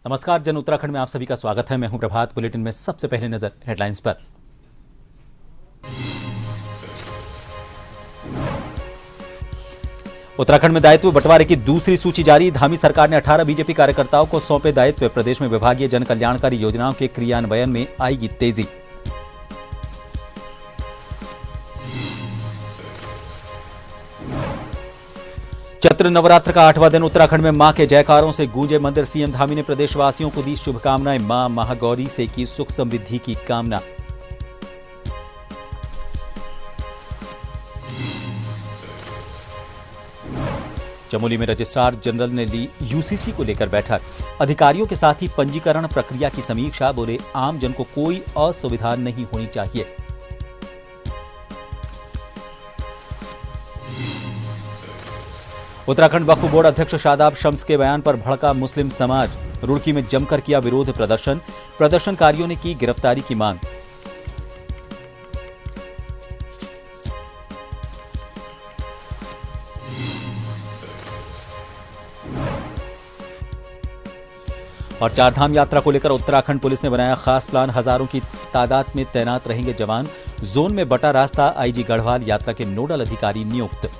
नमस्कार। जन उत्तराखंड में आप सभी का स्वागत है। मैं हूं प्रभात। बुलेटिन में सबसे पहले नजर हेडलाइंस पर। उत्तराखंड में दायित्व बंटवारे की दूसरी सूची जारी। धामी सरकार ने 18 बीजेपी कार्यकर्ताओं को सौंपे दायित्व। प्रदेश में विभागीय जन कल्याणकारी योजनाओं के क्रियान्वयन में आएगी तेजी। चैत्र नवरात्र का 8वां दिन उत्तराखंड में मां के जयकारों से गूंजे मंदिर। सीएम धामी ने प्रदेशवासियों को दी शुभकामनाएं। मां महागौरी से की सुख समृद्धि की कामना। चमोली में रजिस्ट्रार जनरल ने ली यूसीसी को लेकर बैठक। अधिकारियों के साथ ही पंजीकरण प्रक्रिया की समीक्षा। बोले, आम जन को कोई असुविधा नहीं होनी चाहिए। उत्तराखंड वक्फ बोर्ड अध्यक्ष शादाब शम्स के बयान पर भड़का मुस्लिम समाज। रुड़की में जमकर किया विरोध प्रदर्शन। प्रदर्शनकारियों ने की गिरफ्तारी की मांग। और चारधाम यात्रा को लेकर उत्तराखंड पुलिस ने बनाया खास प्लान। हजारों की तादाद में तैनात रहेंगे जवान। जोन में बटा रास्ता। आईजी गढ़वाल यात्रा के नोडल अधिकारी नियुक्त।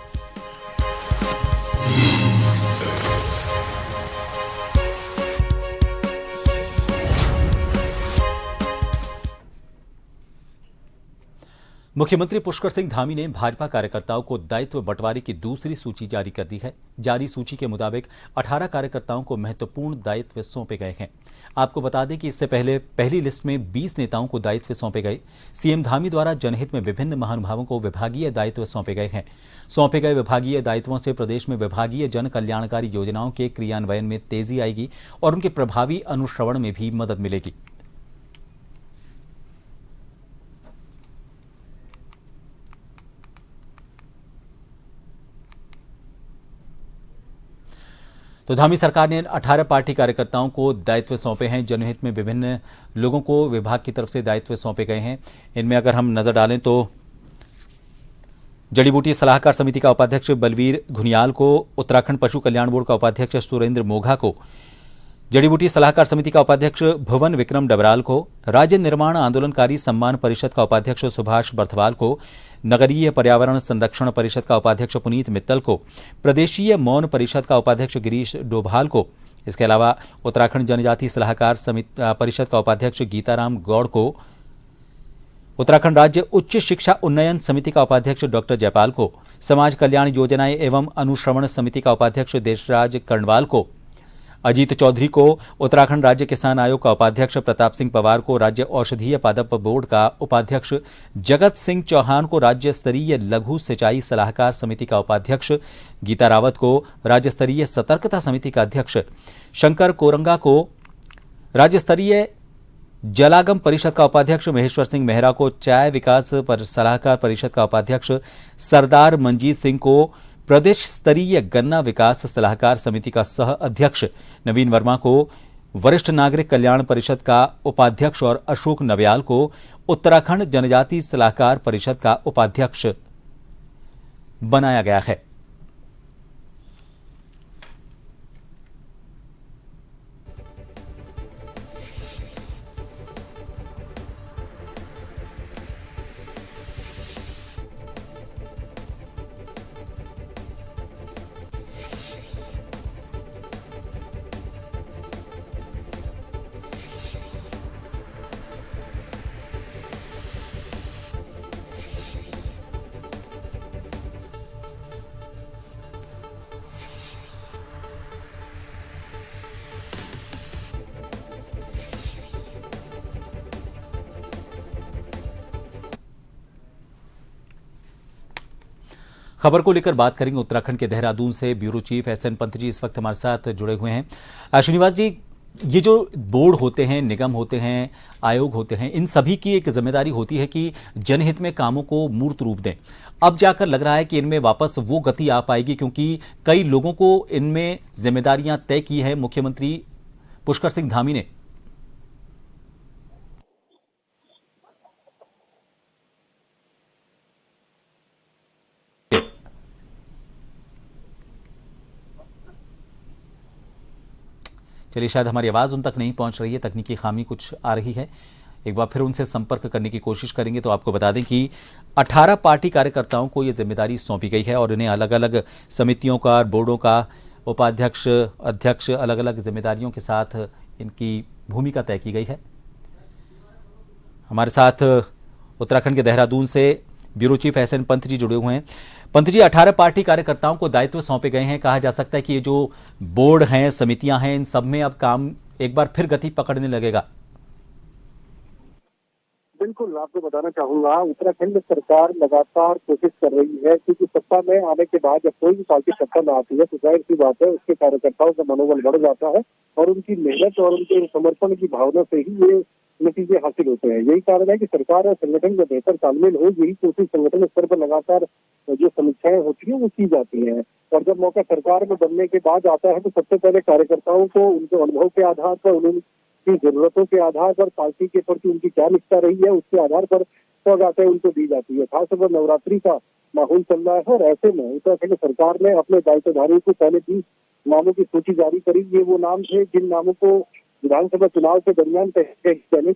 मुख्यमंत्री पुष्कर सिंह धामी ने भाजपा कार्यकर्ताओं को दायित्व बंटवारे की दूसरी सूची जारी कर दी है। जारी सूची के मुताबिक 18 कार्यकर्ताओं को महत्वपूर्ण दायित्व सौंपे गए हैं। आपको बता दें कि इससे पहले पहली लिस्ट में 20 नेताओं को दायित्व सौंपे गए। सीएम धामी द्वारा जनहित में विभिन्न महानुभावों को विभागीय दायित्व सौंपे गए हैं। सौंपे गए विभागीय दायित्वों से प्रदेश में विभागीय जन कल्याणकारी योजनाओं के क्रियान्वयन में तेजी आएगी और उनके प्रभावी अनुश्रवण में भी मदद मिलेगी। तो धामी सरकार ने 18 पार्टी कार्यकर्ताओं को दायित्व सौंपे हैं। जनहित में विभिन्न लोगों को विभाग की तरफ से दायित्व सौंपे गए हैं। इनमें अगर हम नजर डालें तो जड़ी बूटी सलाहकार समिति का उपाध्यक्ष बलवीर घुनियाल को, उत्तराखंड पशु कल्याण बोर्ड का उपाध्यक्ष सुरेंद्र मोघा को, जड़ी बूटी सलाहकार समिति का उपाध्यक्ष भुवन विक्रम डबराल को, राज्य निर्माण आंदोलनकारी सम्मान परिषद का उपाध्यक्ष सुभाष बर्थवाल को, नगरीय पर्यावरण संरक्षण परिषद का उपाध्यक्ष पुनीत मित्तल को, प्रदेशीय मौन परिषद का उपाध्यक्ष गिरीश डोभाल को, इसके अलावा उत्तराखंड जनजाति सलाहकार समिति परिषद का उपाध्यक्ष गीताराम गौड़ को, उत्तराखंड राज्य उच्च शिक्षा उन्नयन समिति का उपाध्यक्ष डॉक्टर जयपाल को, समाज कल्याण योजनाएं एवं अनुश्रवण समिति का उपाध्यक्ष देशराज कर्णवाल को, अजीत चौधरी को, उत्तराखंड राज्य किसान आयोग का उपाध्यक्ष प्रताप सिंह पवार को, राज्य औषधीय पादप बोर्ड का उपाध्यक्ष जगत सिंह चौहान को, राज्य स्तरीय लघु सिंचाई सलाहकार समिति का उपाध्यक्ष गीता रावत को, राज्य स्तरीय सतर्कता समिति का अध्यक्ष शंकर कोरंगा को, राज्य स्तरीय जलागम परिषद का उपाध्यक्ष महेश्वर सिंह मेहरा को, चाय विकास सलाहकार परिषद का उपाध्यक्ष सरदार मंजीत सिंह को, प्रदेश स्तरीय गन्ना विकास सलाहकार समिति का सह अध्यक्ष नवीन वर्मा को, वरिष्ठ नागरिक कल्याण परिषद का उपाध्यक्ष और अशोक नव्याल को उत्तराखंड जनजाति सलाहकार परिषद का उपाध्यक्ष बनाया गया है। खबर को लेकर बात करेंगे उत्तराखंड के देहरादून से। Bureau chief SN Pant ji इस वक्त हमारे साथ जुड़े हुए हैं। श्रीनिवास जी, ये जो बोर्ड होते हैं, निगम होते हैं, आयोग होते हैं, इन सभी की एक जिम्मेदारी होती है कि जनहित में कामों को मूर्त रूप दें। अब जाकर लग रहा है कि इनमें वापस वो गति आ पाएगी, क्योंकि कई लोगों को इनमें जिम्मेदारियां तय की है मुख्यमंत्री पुष्कर सिंह धामी ने। चलिए, शायद हमारी आवाज़ उन तक नहीं पहुंच रही है, तकनीकी खामी कुछ आ रही है। एक बार फिर उनसे संपर्क करने की कोशिश करेंगे। तो आपको बता दें कि 18 पार्टी कार्यकर्ताओं को ये जिम्मेदारी सौंपी गई है और इन्हें अलग अलग समितियों का और बोर्डों का उपाध्यक्ष, अध्यक्ष, अलग अलग जिम्मेदारियों के साथ इनकी भूमिका तय की गई है। हमारे साथ उत्तराखंड के देहरादून से bureau chief SN Pant ji जुड़े हुए हैं। पंत जी, 18 पार्टी कार्यकर्ताओं को दायित्व सौंपे गए हैं। कहा जा सकता है कि ये जो बोर्ड हैं, समितियां हैं, इन सब में अब काम एक बार फिर गति पकड़ने लगेगा। बिल्कुल, आपको बताना चाहूंगा, उत्तराखंड सरकार लगातार कोशिश कर रही है, क्योंकि सत्ता में आने के बाद जब कोई भी पार्टी सत्ता में आती है तो जाहिर सी बात है उसके कार्यकर्ताओं का मनोबल बढ़ जाता है और उनकी मेहनत और उनके समर्पण की भावना से ही ये नतीजे हासिल होते हैं। यही कारण है कि सरकार और संगठन का बेहतर तालमेल हो, यही कोशिश संगठन स्तर पर लगातार जो समीक्षाएं होती है वो की जाती है। और जब मौका सरकार में बनने के बाद आता है तो सबसे पहले कार्यकर्ताओं को उनके अनुभव के आधार पर, उनकी जरूरतों के आधार पर, पार्टी के प्रति उनकी क्या निष्ठा रही है उसके आधार पर सौगातें उनको दी जाती है। खासतौर नवरात्रि का माहौल चल रहा है और ऐसे में उत्तराखंड सरकार ने अपने दायित्वधारियों को पहले 20 नामों की सूची जारी करी। ये वो नाम थे जिन नामों को विधानसभा चुनाव के दरमियान पहले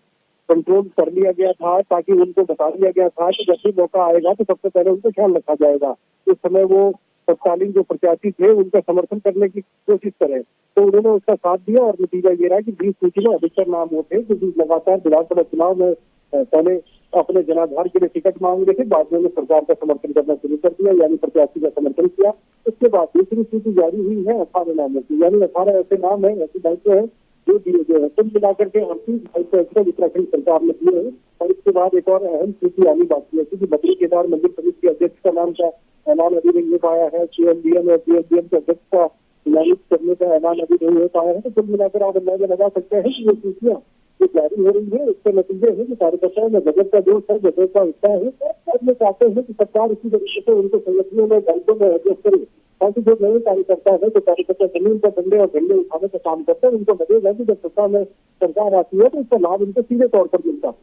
कंट्रोल कर लिया गया था, ताकि उनको बता दिया गया था कि जब भी मौका आएगा तो सबसे पहले उनको ख्याल रखा जाएगा। उस समय वो तत्कालीन जो प्रत्याशी थे उनका समर्थन करने की कोशिश करें, तो उन्होंने उसका साथ दिया और नतीजा ये रहा कि 20 सूची में अधिकतर नाम वो थे जो लगातार विधानसभा चुनाव में पहले अपने जनाधार के लिए टिकट मांग रहे थे, बाद में सरकार का समर्थन करना शुरू कर दिया, यानी प्रत्याशी का समर्थन किया। उसके बाद दूसरी सूची जारी हुई है 18 नामों की, यानी 18 ऐसे नाम है, ऐसे दायित्व है जो दिए गए हैं। कुल मिलाकर के 38 दायित्व उत्तराखंड सरकार ने दिए हैं। और इसके बाद एक और अहम सूची आनी बाकी है, क्योंकि बद्री केदार मंदिर समिति के अध्यक्ष का नाम का ऐलान अभी नहीं हो पाया है, सीएमडीएम और पीएमडीएम के अध्यक्ष का नामित करने का ऐलान अभी नहीं हो पाया है। तो कुल मिलाकर आप अंदाजा लगा सकते हैं कि ये सूचियां जो जारी हो रही है उसके नतीजे है कि कार्यकर्ताओं में गजब का जोश है, गजब का उत्साह है और ये चाहते हैं कि सरकार इसी तरीके से उनको संगठनों में, दायित्वों में एडजस्ट करे, ताकि जो नए कार्यकर्ता है, जो कार्यकर्ता जमीन पर डंडे और झंडे उठाने का काम करते हैं, उनको लगेगा कि जब सत्ता में सरकार आती है तो इसका लाभ उनको सीधे तौर पर मिलता है।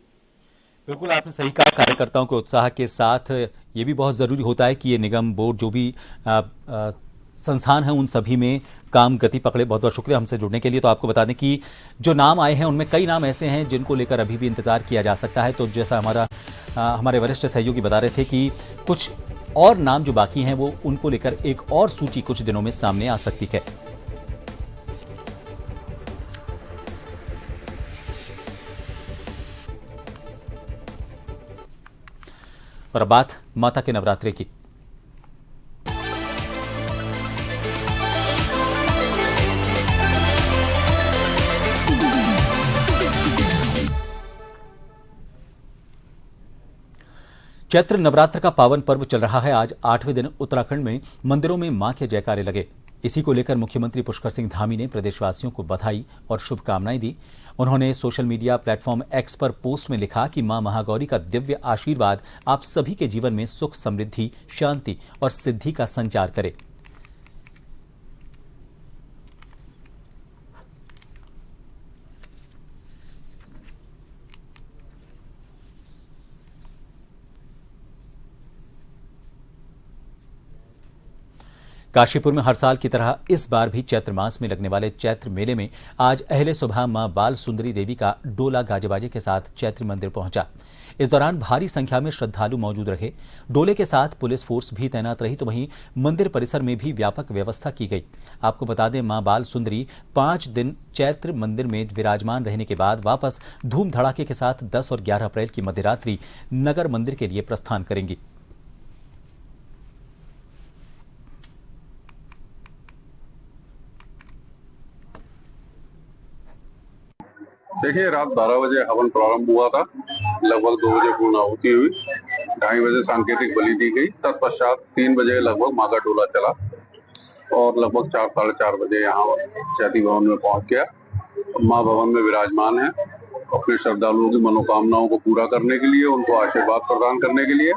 बिल्कुल, आपने सही कहा। कार्यकर्ताओं के उत्साह के साथ ये भी बहुत ज़रूरी होता है कि ये निगम, बोर्ड, जो भी संस्थान हैं, उन सभी में काम गति पकड़े। बहुत बहुत शुक्रिया हमसे जुड़ने के लिए। तो आपको बता दें कि जो नाम आए हैं उनमें कई नाम ऐसे हैं जिनको लेकर अभी भी इंतजार किया जा सकता है। तो जैसा हमारे वरिष्ठ सहयोगी बता रहे थे कि कुछ और नाम जो बाकी हैं वो उनको लेकर एक और सूची कुछ दिनों में सामने आ सकती है। और अब बात माता के नवरात्रे की। चैत्र नवरात्र का पावन पर्व चल रहा है। आज 8वें दिन उत्तराखंड में मंदिरों में मां के जयकारे लगे। इसी को लेकर मुख्यमंत्री पुष्कर सिंह धामी ने प्रदेशवासियों को बधाई और शुभकामनाएं दी। उन्होंने सोशल मीडिया प्लेटफॉर्म एक्स पर पोस्ट में लिखा कि मां महागौरी का दिव्य आशीर्वाद आप सभी के जीवन में सुख, समृद्धि, शांति और सिद्धि का संचार करे। काशीपुर में हर साल की तरह इस बार भी चैत्र मास में लगने वाले चैत्र मेले में आज अहले सुबह मां बाल सुंदरी देवी का डोला गाजे-बाजे के साथ चैत्र मंदिर पहुंचा। इस दौरान भारी संख्या में श्रद्धालु मौजूद रहे। डोले के साथ पुलिस फोर्स भी तैनात रही। तो वहीं मंदिर परिसर में भी व्यापक व्यवस्था की गई। आपको बता दें, मां बाल सुंदरी 5 दिन चैत्र मंदिर में विराजमान रहने के बाद वापस धूम धड़ाके के साथ 10 और 11 अप्रैल की मध्यरात्रि नगर मंदिर के लिए प्रस्थान करेंगी। देखिए, रात 12 बजे हवन प्रारंभ हुआ था। लगभग 2 बजे पूर्णाहुति हुई। 2:30 बजे सांकेतिक बलि दी गई। तत्पश्चात 3 बजे लगभग मां का डोला चला और लगभग 4, साढ़े 4 बजे यहाँ चैती भवन में पहुंच गया। मां भवन में विराजमान है अपने श्रद्धालुओं की मनोकामनाओं को पूरा करने के लिए, उनको आशीर्वाद प्रदान करने के लिए।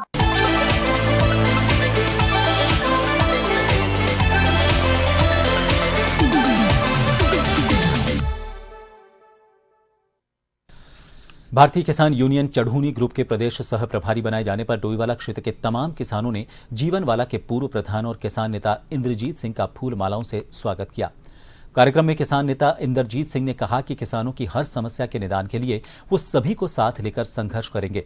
भारतीय किसान यूनियन चढ़ूनी ग्रुप के प्रदेश सह प्रभारी बनाए जाने पर डोईवाला क्षेत्र के तमाम किसानों ने जीवनवाला के पूर्व प्रधान और किसान नेता इंद्रजीत सिंह का फूल मालाओं से स्वागत किया। कार्यक्रम में किसान नेता इंद्रजीत सिंह ने कहा कि किसानों की हर समस्या के निदान के लिए वो सभी को साथ लेकर संघर्ष करेंगे।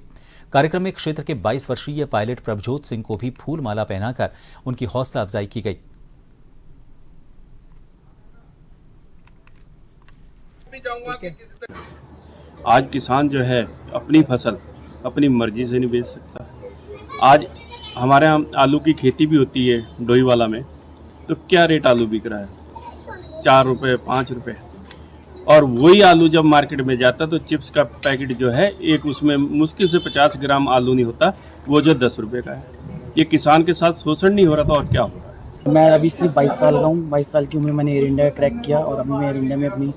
कार्यक्रम में क्षेत्र के 22 वर्षीय पायलट प्रभजोत सिंह को भी फूल माला पहनाकर उनकी हौसला अफजाई की गई। आज किसान जो है अपनी फसल अपनी मर्जी से नहीं बेच सकता। आज हमारे यहाँ आलू की खेती भी होती है डोईवाला में, तो क्या रेट आलू बिक रहा है? 4 रुपये 5 रुपये। और वही आलू जब मार्केट में जाता तो चिप्स का पैकेट जो है एक, उसमें मुश्किल से 50 ग्राम आलू नहीं होता, वो जो 10 रुपये का है। ये किसान के साथ शोषण नहीं हो रहा था और क्या हो रहा है? मैं अभी सिर्फ 22 साल का हूँ। 22 साल की उम्र में मैंने एयर इंडिया क्रैक किया और अभी मैं एयर इंडिया में अपनी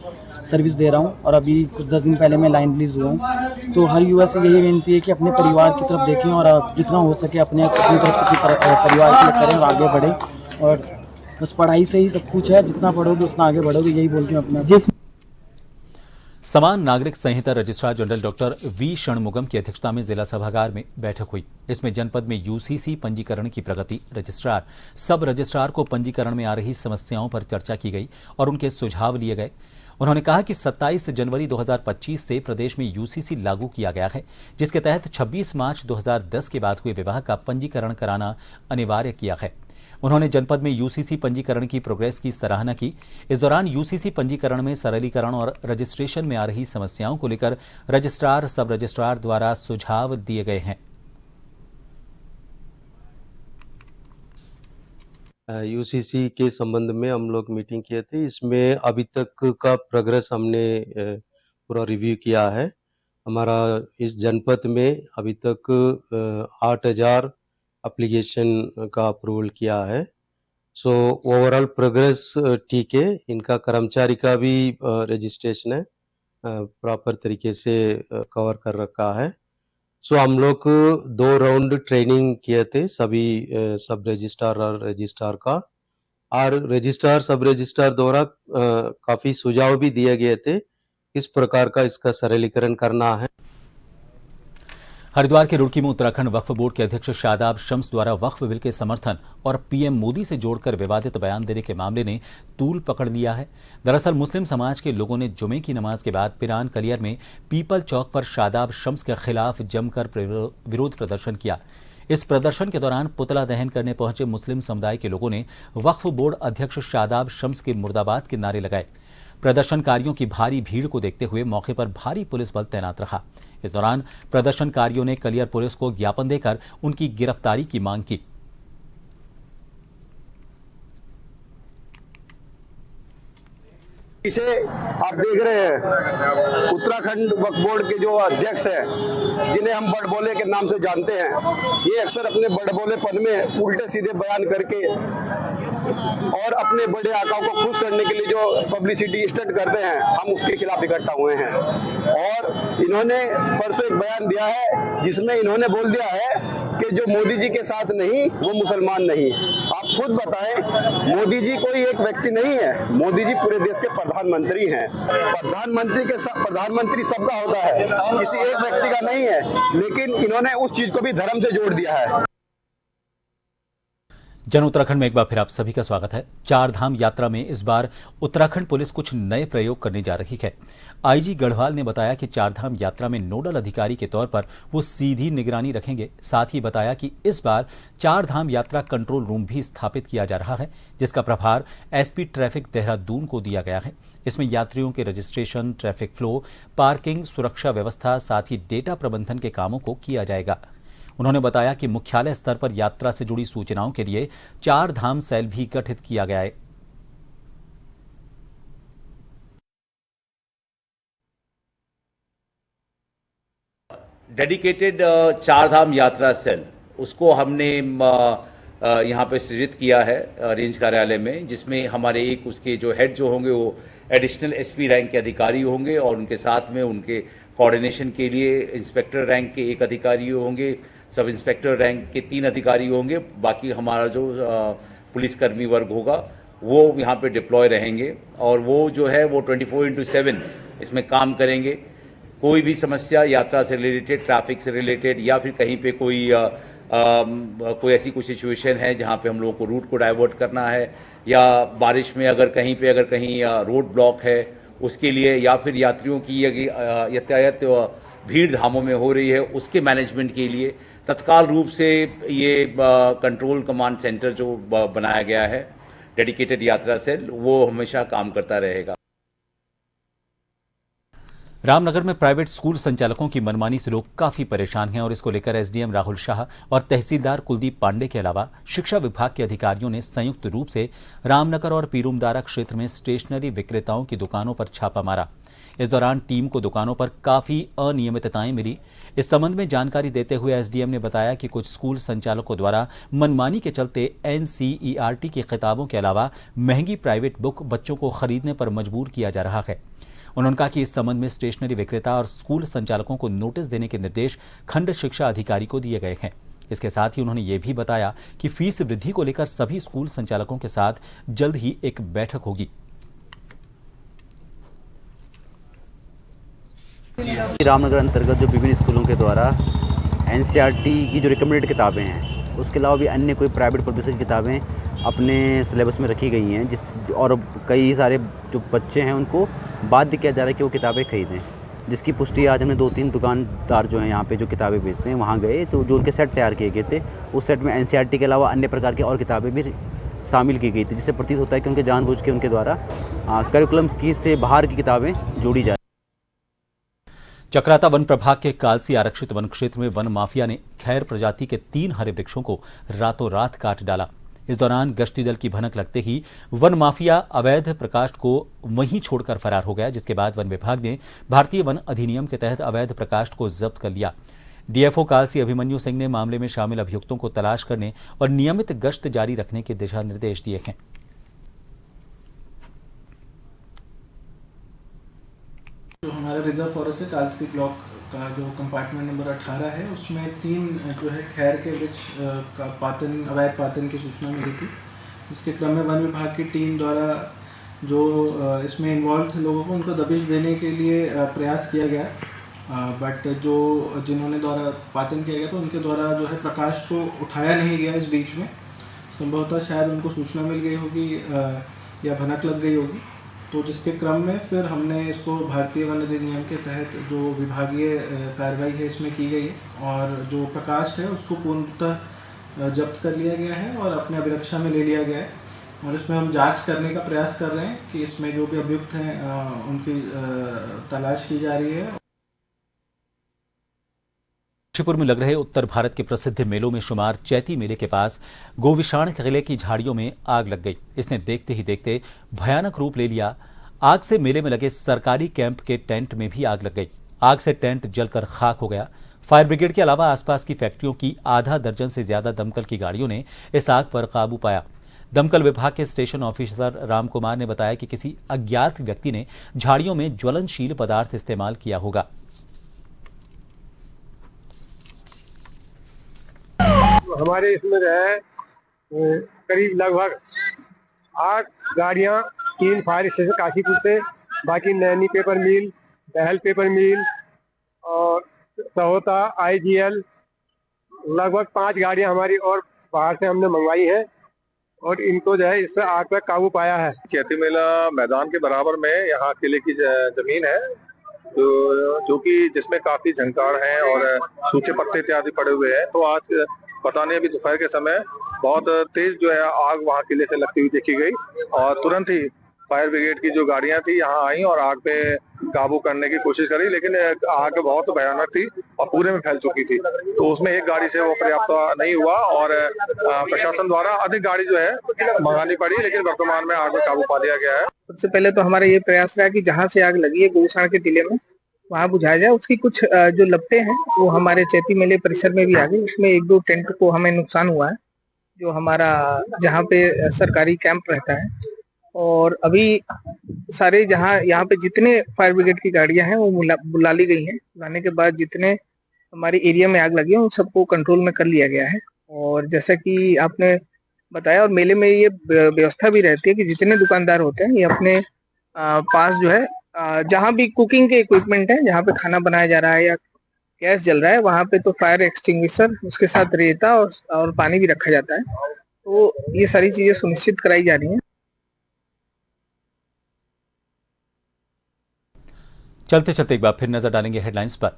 सर्विस दे रहा हूँ और अभी कुछ 10 दिन पहले मैं लाइन रिलीज हुआ हूँ। तो हर युवा से यही विनती है कि अपने परिवार की तरफ देखें और जितना हो सके अपनी तरफ से परिवार के लिए करें और आगे बढ़ें। और बस पढ़ाई से ही सब कुछ है, जितना पढ़ोगे उतना आगे बढ़ोगे, यही बोल के मैं अपना समान नागरिक संहिता registrar general doctor V Shanmugam की अध्यक्षता में जिला सभागार में बैठक हुई। इसमें जनपद में यूसीसी पंजीकरण की प्रगति, रजिस्ट्रार, सब रजिस्ट्रार को पंजीकरण में आ रही समस्याओं पर चर्चा की गई और उनके सुझाव लिए गए। उन्होंने कहा कि 27 जनवरी 2025 से प्रदेश में यूसीसी लागू किया गया है, जिसके तहत 26 मार्च 2010 के बाद हुए विवाह का पंजीकरण कराना अनिवार्य किया है। उन्होंने जनपद में यूसीसी पंजीकरण की प्रोग्रेस की सराहना की। इस दौरान यूसीसी पंजीकरण में सरलीकरण और रजिस्ट्रेशन में आ रही समस्याओं को लेकर रजिस्ट्रार, सब रजिस्ट्रार द्वारा सुझाव दिए गए हैं। यूसीसी के संबंध में हम लोग मीटिंग किए थे। इसमें अभी तक का प्रोग्रेस हमने पूरा रिव्यू किया है। हमारा इस जनपद में अभी तक 8,000 एप्लीकेशन का अप्रूवल किया है। सो ओवरऑल प्रोग्रेस ठीक है। इनका कर्मचारी का भी रजिस्ट्रेशन है, प्रॉपर तरीके से कवर कर रखा है। सो हम लोग 2 राउंड ट्रेनिंग किए थे सभी सब रजिस्ट्रार और रजिस्ट्रार का, और रजिस्ट्रार सब रजिस्ट्रार द्वारा काफ़ी सुझाव भी दिए गए थे किस प्रकार का इसका सरलीकरण करना है। हरिद्वार के रुड़की में उत्तराखंड वक्फ बोर्ड के अध्यक्ष शादाब शम्स द्वारा वक्फ बिल के समर्थन और पीएम मोदी से जोड़कर विवादित बयान देने के मामले ने तूल पकड़ लिया है। दरअसल मुस्लिम समाज के लोगों ने जुमे की नमाज के बाद पिरान कलियर में पीपल चौक पर शादाब शम्स के खिलाफ जमकर विरोध प्रदर्शन किया। इस प्रदर्शन के दौरान पुतला दहन करने पहुंचे मुस्लिम समुदाय के लोगों ने वक्फ बोर्ड अध्यक्ष शादाब शम्स के मुर्दाबाद के नारे लगाए। प्रदर्शनकारियों की भारी भीड़ को देखते हुए मौके पर भारी पुलिस बल तैनात रहा। इस दौरान प्रदर्शनकारियों ने कलियर पुलिस को ज्ञापन देकर उनकी गिरफ्तारी की मांग की। इसे आप देख रहे हैं उत्तराखंड वक्फ बोर्ड के जो अध्यक्ष हैं, जिन्हें हम बड़बोले के नाम से जानते हैं, ये अक्सर अपने बड़बोलेपन में उल्टे सीधे बयान करके और अपने बड़े आकाओं को खुश करने के लिए जो पब्लिसिटी स्टंट करते हैं, हम उसके खिलाफ इकट्ठा हुए हैं। और इन्होंने परसों एक बयान दिया है जिसमें इन्होंने बोल दिया है कि जो मोदी जी के साथ नहीं वो मुसलमान नहीं। आप खुद बताएं, मोदी जी कोई एक व्यक्ति नहीं है, मोदी जी पूरे देश के प्रधानमंत्री हैं। प्रधानमंत्री सबका होता है, किसी एक व्यक्ति का नहीं है, लेकिन इन्होंने उस चीज को भी धर्म से जोड़ दिया है। जन उत्तराखंड में एक बार फिर आप सभी का स्वागत है। 4 धाम यात्रा में इस बार उत्तराखंड पुलिस कुछ नए प्रयोग करने जा रही है। आईजी गढ़वाल ने बताया कि 4 धाम यात्रा में नोडल अधिकारी के तौर पर वो सीधी निगरानी रखेंगे। साथ ही बताया कि इस बार 4 धाम यात्रा कंट्रोल रूम भी स्थापित किया जा रहा है, जिसका प्रभार एसपी ट्रैफिक देहरादून को दिया गया है। इसमें यात्रियों के रजिस्ट्रेशन, ट्रैफिक फ्लो, पार्किंग, सुरक्षा व्यवस्था, साथ ही डेटा प्रबंधन के कामों को किया जाएगा। उन्होंने बताया कि मुख्यालय स्तर पर यात्रा से जुड़ी सूचनाओं के लिए 4 धाम सेल भी गठित किया गया है। डेडिकेटेड 4 धाम यात्रा सेल, उसको हमने यहाँ पे सृजित किया है रेंज कार्यालय में, जिसमें हमारे एक उसके जो हेड जो होंगे वो एडिशनल एसपी रैंक के अधिकारी होंगे और उनके साथ में उनके कोऑर्डिनेशन के लिए इंस्पेक्टर रैंक के 1 अधिकारी होंगे, सब इंस्पेक्टर रैंक के 3 अधिकारी होंगे। बाकी हमारा जो पुलिसकर्मी वर्ग होगा वो यहाँ पे डिप्लॉय रहेंगे और वो जो है वो 24/7 इसमें काम करेंगे। कोई भी समस्या यात्रा से रिलेटेड, ट्रैफिक से रिलेटेड या फिर कहीं पे कोई ऐसी कुछ सिचुएशन है जहाँ पे हम लोगों को रूट को डाइवर्ट करना है या बारिश में अगर कहीं रोड ब्लॉक है उसके लिए, या फिर यात्रियों की यातायात भीड़ धामों में हो रही है उसके मैनेजमेंट के लिए तत्काल रूप से ये कंट्रोल कमांड सेंटर जो बनाया गया है, डेडिकेटेड यात्रा सेल, वो हमेशा काम करता रहेगा। रामनगर में प्राइवेट स्कूल संचालकों की मनमानी से लोग काफी परेशान हैं और इसको लेकर एसडीएम राहुल शाह और तहसीलदार कुलदीप पांडे के अलावा शिक्षा विभाग के अधिकारियों ने संयुक्त रूप से रामनगर और पीरूमदारा क्षेत्र में स्टेशनरी विक्रेताओं की दुकानों पर छापा मारा। इस दौरान टीम को दुकानों पर काफी अनियमितताएं मिली। इस संबंध में जानकारी देते हुए एसडीएम ने बताया कि कुछ स्कूल संचालकों द्वारा मनमानी के चलते एनसीईआरटी की किताबों के अलावा महंगी प्राइवेट बुक बच्चों को खरीदने पर मजबूर किया जा रहा है। उन्होंने कहा कि इस संबंध में स्टेशनरी विक्रेता और स्कूल संचालकों को नोटिस देने के निर्देश खंड शिक्षा अधिकारी को दिए गए हैं। इसके साथ ही उन्होंने ये भी बताया कि फीस वृद्धि को लेकर सभी स्कूल संचालकों के साथ जल्द ही एक बैठक होगी। रामनगर अंतर्गत जो विभिन्न स्कूलों के द्वारा एनसीईआरटी की जो रिकमेंडेड किताबें हैं, उसके अलावा भी अन्य कोई प्राइवेट पब्लिशर की किताबें अपने सिलेबस में रखी गई हैं, और कई सारे जो बच्चे हैं उनको बाध्य किया जा रहा है कि वो किताबें खरीदें, जिसकी पुष्टि आज हमने 2-3 दुकानदार जो हैं यहाँ पे जो किताबें बेचते हैं वहाँ गए, तो जो उनके सेट तैयार किए गए थे उस सेट में एनसीईआरटी के अलावा अन्य प्रकार की और किताबें भी शामिल की गई थी, जिससे प्रतीत होता है कि उनके जानबूझ के उनके द्वारा करिकुलम की से बाहर की किताबें जोड़ी जा। चक्राता वन प्रभाग के कालसी आरक्षित वन क्षेत्र में वन माफिया ने खैर प्रजाति के 3 हरे वृक्षों को रातों रात काट डाला। इस दौरान गश्ती दल की भनक लगते ही वन माफिया अवैध प्रकाष्ठ को वहीं छोड़कर फरार हो गया, जिसके बाद वन विभाग ने भारतीय वन अधिनियम के तहत अवैध प्रकाष्ठ को जब्त कर लिया। डीएफओ कालसी अभिमन्यु सिंह ने मामले में शामिल अभियुक्तों को तलाश करने और नियमित गश्त जारी रखने के दिशा निर्देश दिए हैं। जो हमारा रिजर्व फॉरेस्ट है कालसी ब्लॉक का जो कंपार्टमेंट नंबर 18 है, उसमें 3 जो है खैर के वृक्ष का पातन, अवैध पातन की सूचना मिली थी। इसके क्रम में वन विभाग की टीम द्वारा जो इसमें इन्वॉल्व थे लोगों को उनको दबिश देने के लिए प्रयास किया गया, बट जो जिन्होंने द्वारा पातन किया गया तो उनके द्वारा जो है प्रकाश को उठाया नहीं गया। इस बीच में संभवतः शायद उनको सूचना मिल गई होगी या भनक लग गई होगी, तो जिसके क्रम में फिर हमने इसको भारतीय वन अधिनियम के तहत जो विभागीय कार्रवाई है इसमें की गई है और जो प्रकाष्ठ है उसको पूर्णतः जब्त कर लिया गया है और अपने अभिरक्षा में ले लिया गया है। और इसमें हम जांच करने का प्रयास कर रहे हैं कि इसमें जो भी अभियुक्त हैं उनकी तलाश की जा रही है। काशीपुर में लग रहे उत्तर भारत के प्रसिद्ध मेलों में शुमार चैती मेले के पास गोविशाण किले की झाड़ियों में आग लग गई। इसने देखते ही देखते भयानक रूप ले लिया। आग से मेले में लगे सरकारी कैंप के टेंट में भी आग लग गई। आग से टेंट जलकर खाक हो गया। फायर ब्रिगेड के अलावा आसपास की फैक्ट्रियों की आधा दर्जन से ज्यादा दमकल की गाड़ियों ने इस आग पर काबू पाया। दमकल विभाग के स्टेशन ऑफिसर राम कुमार ने बताया कि किसी अज्ञात व्यक्ति ने झाड़ियों में ज्वलनशील पदार्थ इस्तेमाल किया होगा। हमारे इसमें जो है करीब लगभग 8 गाड़ियां, 3 फायर स्टेशन काशीपुर से, बाकी नैनी पेपर मिल, दहल पेपर मिल और सहोता आईजीएल, लगभग 5 गाड़ियां हमारी और बाहर से हमने मंगवाई हैं और इनको जो है इससे आग पर काबू पाया है। चैती मेला मैदान के बराबर में यहाँ किले की जमीन है जो कि जिसमें काफी झंकार हैं और सूखे पत्ते इत्यादि पड़े हुए हैं। तो आज पता नहीं, अभी दोपहर के समय बहुत तेज जो है आग वहाँ किले से लगती हुई देखी गई और तुरंत ही फायर ब्रिगेड की जो गाड़ियां थी यहाँ आई और आग पे काबू करने की कोशिश करी, लेकिन आग बहुत भयानक थी और पूरे में फैल चुकी थी। तो उसमें एक गाड़ी से वो पर्याप्त नहीं हुआ और प्रशासन द्वारा अधिक गाड़ी जो है मंगानी पड़ी, लेकिन वर्तमान में आग में काबू पा लिया गया है। सबसे पहले तो हमारा ये प्रयास रहा कि जहाँ से आग लगी है गोविशाण के टिले में वहाँ बुझाया जाए। उसकी कुछ जो लपटें हैं वो हमारे चैती मेले परिसर में भी आ गई। उसमें 1-2 टेंट को हमें नुकसान हुआ है जो हमारा जहाँ पे सरकारी कैंप रहता है। और अभी सारे जहाँ यहाँ पे जितने फायर ब्रिगेड की गाड़ियां हैं वो बुला ली गई हैं। बुलाने के बाद जितने हमारे एरिया में आग लगी है उन सबको कंट्रोल में कर लिया गया है। और जैसा कि आपने बताया, और मेले में ये व्यवस्था भी रहती है कि जितने दुकानदार होते हैं ये अपने पास जो है जहाँ भी कुकिंग के इक्विपमेंट है, जहाँ पे खाना बनाया जा रहा है या गैस जल रहा है, वहाँ पे तो फायर एक्सटिंग्विशर, उसके साथ रेता और पानी भी रखा जाता है। तो ये सारी चीजें सुनिश्चित कराई जा रही हैं। चलते चलते एक बार फिर नजर डालेंगे हेडलाइंस पर।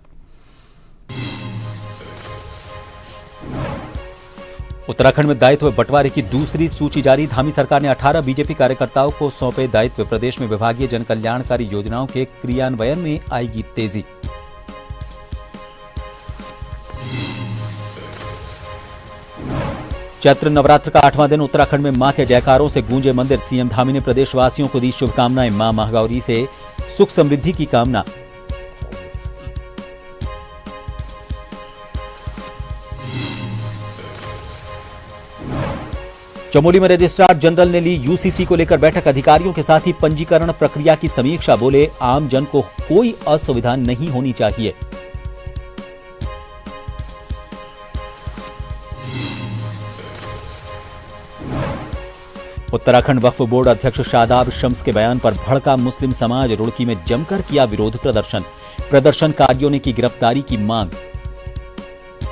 उत्तराखंड में दायित्व बंटवारे की दूसरी सूची जारी। धामी सरकार ने 18 बीजेपी कार्यकर्ताओं को सौंपे दायित्व। प्रदेश में विभागीय जनकल्याणकारी योजनाओं के क्रियान्वयन में आएगी तेजी। चैत्र नवरात्र का 8वां दिन उत्तराखंड में मां के जयकारों से गूंजे मंदिर। सीएम धामी ने प्रदेशवासियों को दी शुभकामनाएं। मां महागौरी से सुख समृद्धि की कामना। चमोली में रजिस्ट्रार जनरल ने ली यूसीसी को लेकर बैठक। अधिकारियों के साथ ही पंजीकरण प्रक्रिया की समीक्षा। बोले, आम जन को कोई असुविधा नहीं होनी चाहिए। उत्तराखंड वक्फ बोर्ड अध्यक्ष शादाब शम्स के बयान पर भड़का मुस्लिम समाज। रुड़की में जमकर किया विरोध प्रदर्शन। प्रदर्शनकारियों ने की गिरफ्तारी की मांग।